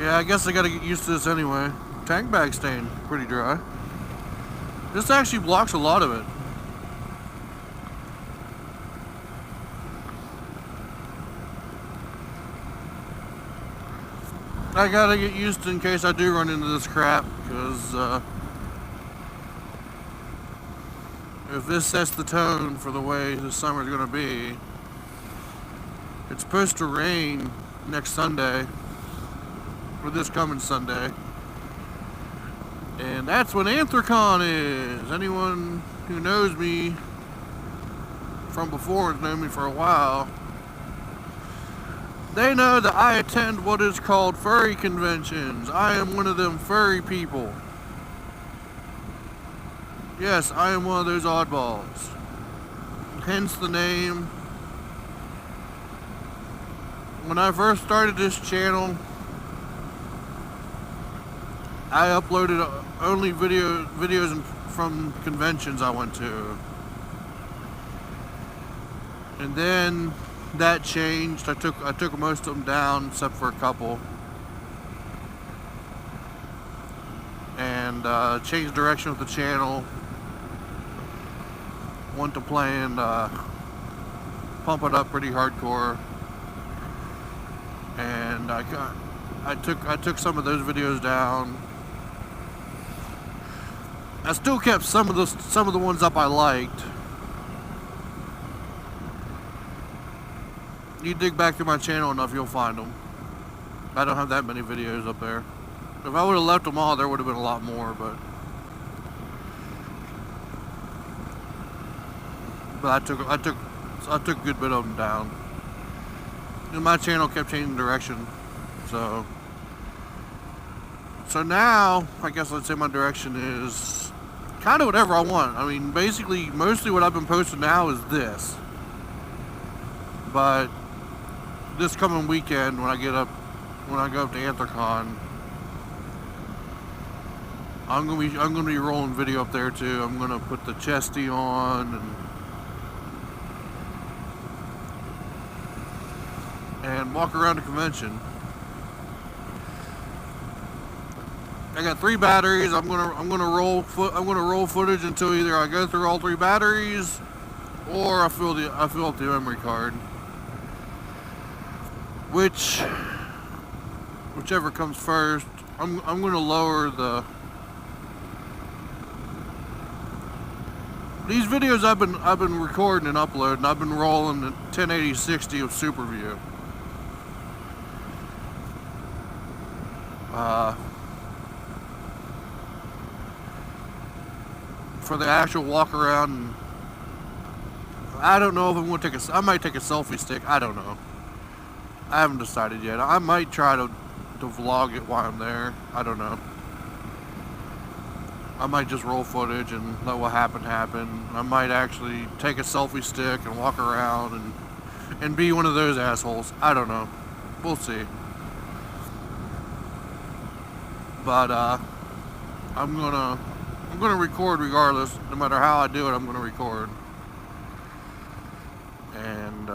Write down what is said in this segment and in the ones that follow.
Yeah, I guess I gotta get used to this anyway. Tank bag staying pretty dry. This actually blocks a lot of it. I gotta get used to in case I do run into this crap, because if this sets the tone for the way this summer's gonna be, it's supposed to rain next Sunday, or this coming Sunday, and that's when Anthrocon is. Anyone who knows me from before has known me for a while, they know that I attend what is called furry conventions. I am one of them furry people. Yes, I am one of those oddballs. Hence the name. When I first started this channel, I uploaded only videos from conventions I went to. And then that changed. I took most of them down except for a couple, and changed direction with the channel. Went to playing Pump It Up pretty hardcore, and I took some of those videos down. I still kept some of the ones up I liked. You dig back through my channel enough, you'll find them. I don't have that many videos up there. If I would have left them all, there would have been a lot more, but I took a good bit of them down. And my channel kept changing direction, so now I guess I'd say my direction is kind of whatever I want. I mean, basically, mostly what I've been posting now is this, but this coming weekend when I go up to Anthrocon, I'm gonna be rolling video up there too. I'm gonna put the chesty on and walk around the convention. I got 3 batteries. I'm gonna roll footage until either I go through all 3 batteries or I fill up the memory card. Whichever comes first. I'm gonna lower these videos I've been recording and uploading. I've been rolling the 1080/60 of SuperView. For the actual walk around, I don't know if I'm gonna I might take a selfie stick. I don't know. I haven't decided yet. I might try to vlog it while I'm there. I don't know. I might just roll footage and let what happen. I might actually take a selfie stick and walk around and be one of those assholes. I don't know. We'll see. But I'm gonna record regardless. No matter how I do it, I'm gonna record. And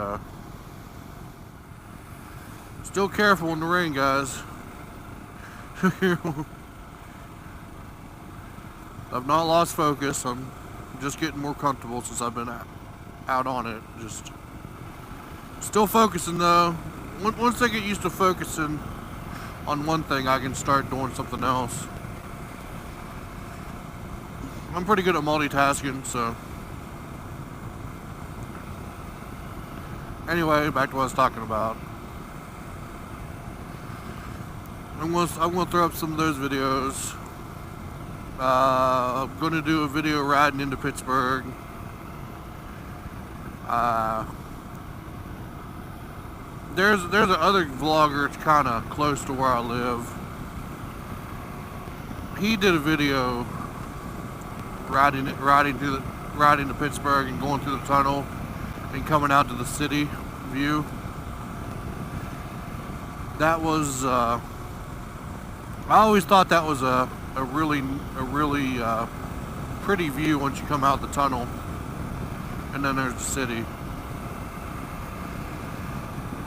still careful in the rain, guys. I've not lost focus. I'm just getting more comfortable since I've been out on it. Just still focusing though. Once I get used to focusing on one thing, I can start doing something else. I'm pretty good at multitasking, so. Anyway, back to what I was talking about. I'm gonna throw up some of those videos. I'm gonna do a video riding into Pittsburgh. There's another vlogger that's kind of close to where I live. He did a video riding to Pittsburgh and going through the tunnel and coming out to the city view. That was I always thought that was a really pretty view once you come out the tunnel, and then there's the city.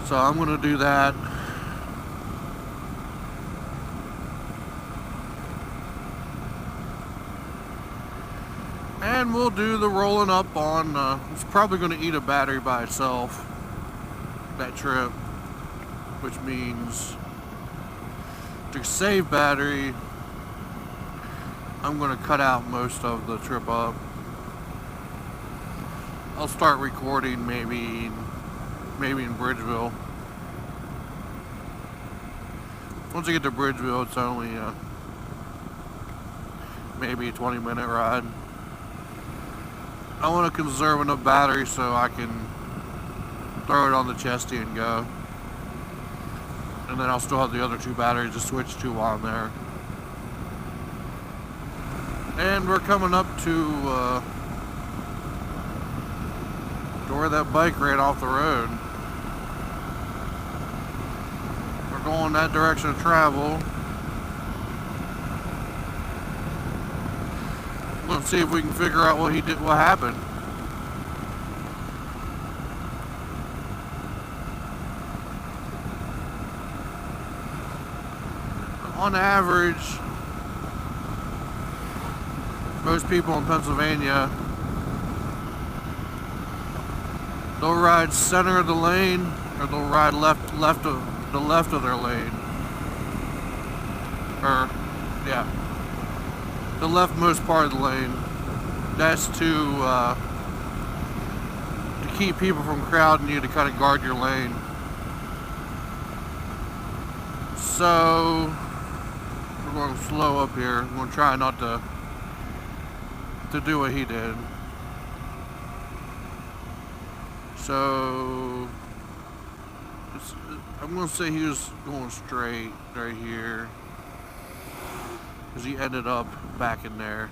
So I'm gonna do that. And we'll do the rolling up on, it's probably going to eat a battery by itself, that trip, which means to save battery, I'm going to cut out most of the trip up. I'll start recording maybe in Bridgeville. Once I get to Bridgeville, it's only maybe a 20-minute ride. I want to conserve enough battery so I can throw it on the chesty and go. And then I'll still have the other 2 batteries to switch to while I'm there. And we're coming up to where that bike ran off the road. We're going that direction of travel. Let's see if we can figure out what happened. On average, most people in Pennsylvania, they'll ride center of the lane, or they'll ride left of their lane. Or, yeah, the leftmost part of the lane. That's to keep people from crowding you, to kind of guard your lane. So we're going slow up here. I'm going to try not to do what he did. So I'm going to say he was going straight right here, because he ended up back in there.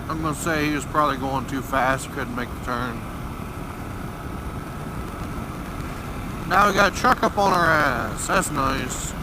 I'm going to say he was probably going too fast, couldn't make the turn. Now we got a truck up on our ass. That's nice.